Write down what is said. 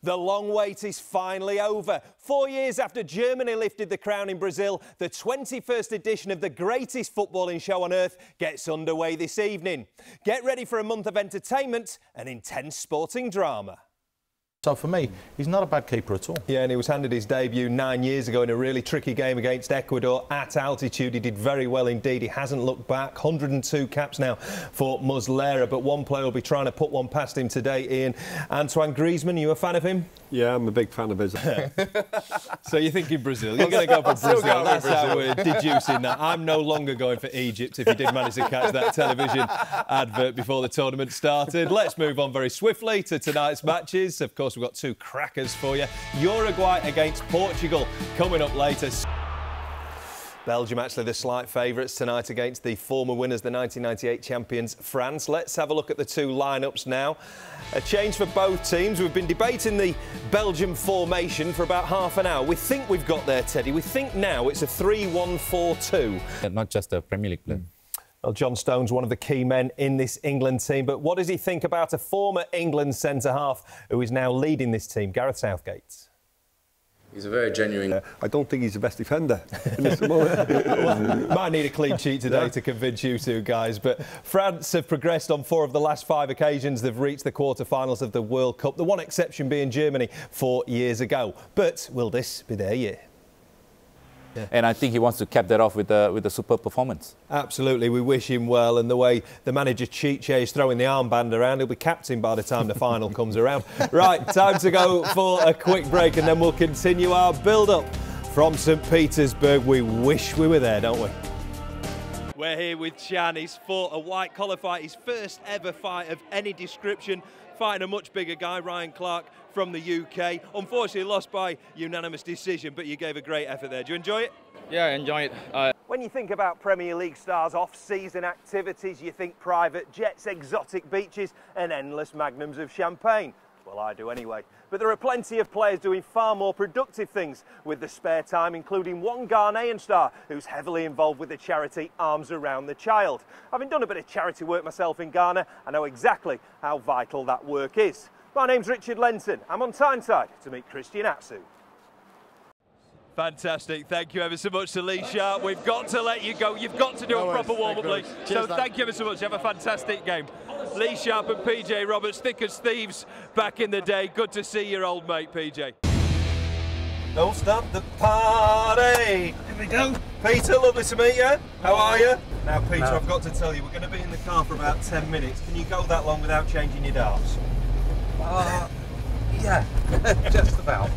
The long wait is finally over. 4 years after Germany lifted the crown in Brazil, the 21st edition of the greatest footballing show on earth gets underway this evening. Get ready for a month of entertainment and intense sporting drama. So for me, he's not a bad keeper at all. Yeah, and he was handed his debut 9 years ago in a really tricky game against Ecuador at altitude. He did very well indeed. He hasn't looked back. 102 caps now for Muslera, but one player will be trying to put one past him today, Ian. Antoine Griezmann, you a fan of him? Yeah, I'm a big fan of his. So you're thinking Brazil? You're going to go for Brazil. That's how we're deducing that. I'm no longer going for Egypt, if you did manage to catch that television advert before the tournament started. Let's move on very swiftly to tonight's matches. Of course, we've got two crackers for you. Uruguay against Portugal coming up later. Belgium actually the slight favourites tonight against the former winners, the 1998 champions France. Let's have a look at the two lineups now. A change for both teams. We've been debating the Belgium formation for about half an hour. We think we've got there, Teddy. We think now it's a 3-1-4-2. Not just a Premier League player. Well, John Stone's one of the key men in this England team, but what does he think about a former England centre-half who is now leading this team, Gareth Southgate? He's a very genuine... I don't think he's the best defender in this moment. Well, might need a clean sheet today to convince you two guys, but France have progressed on 4 of the last 5 occasions they've reached the quarter-finals of the World Cup, the one exception being Germany 4 years ago. But will this be their year? Yeah. And I think he wants to cap that off with a superb performance. Absolutely, we wish him well, and the way the manager Chiche is throwing the armband around, he'll be captain by the time the final comes around. Right, time to go for a quick break and then we'll continue our build-up from St Petersburg. We wish we were there, don't we? We're here with Chan. He's fought a white-collar fight, his first ever fight of any description, fighting a much bigger guy, Ryan Clark, from the UK. Unfortunately lost by unanimous decision, but you gave a great effort there. Do you enjoy it? Yeah, I enjoy it. When you think about Premier League stars' off-season activities, you think private jets, exotic beaches and endless magnums of champagne. Well, I do anyway. But there are plenty of players doing far more productive things with the spare time, including one Ghanaian star who's heavily involved with the charity Arms Around the Child. Having done a bit of charity work myself in Ghana, I know exactly how vital that work is. My name's Richard Lenton. I'm on Tyneside to meet Christian Atsu. Fantastic. Thank you ever so much to Lee Sharp. We've got to let you go. You've got to do a proper warm-up, Lee. So thank you ever so much. Have a fantastic game. Lee Sharp and PJ Roberts, thick as thieves back in the day. Good to see your old mate, PJ. Don't stop the party. Here we go. Peter, lovely to meet you. How are you? Now, Peter, I've got to tell you, we're going to be in the car for about 10 minutes. Can you go that long without changing your darts? Yeah, just about.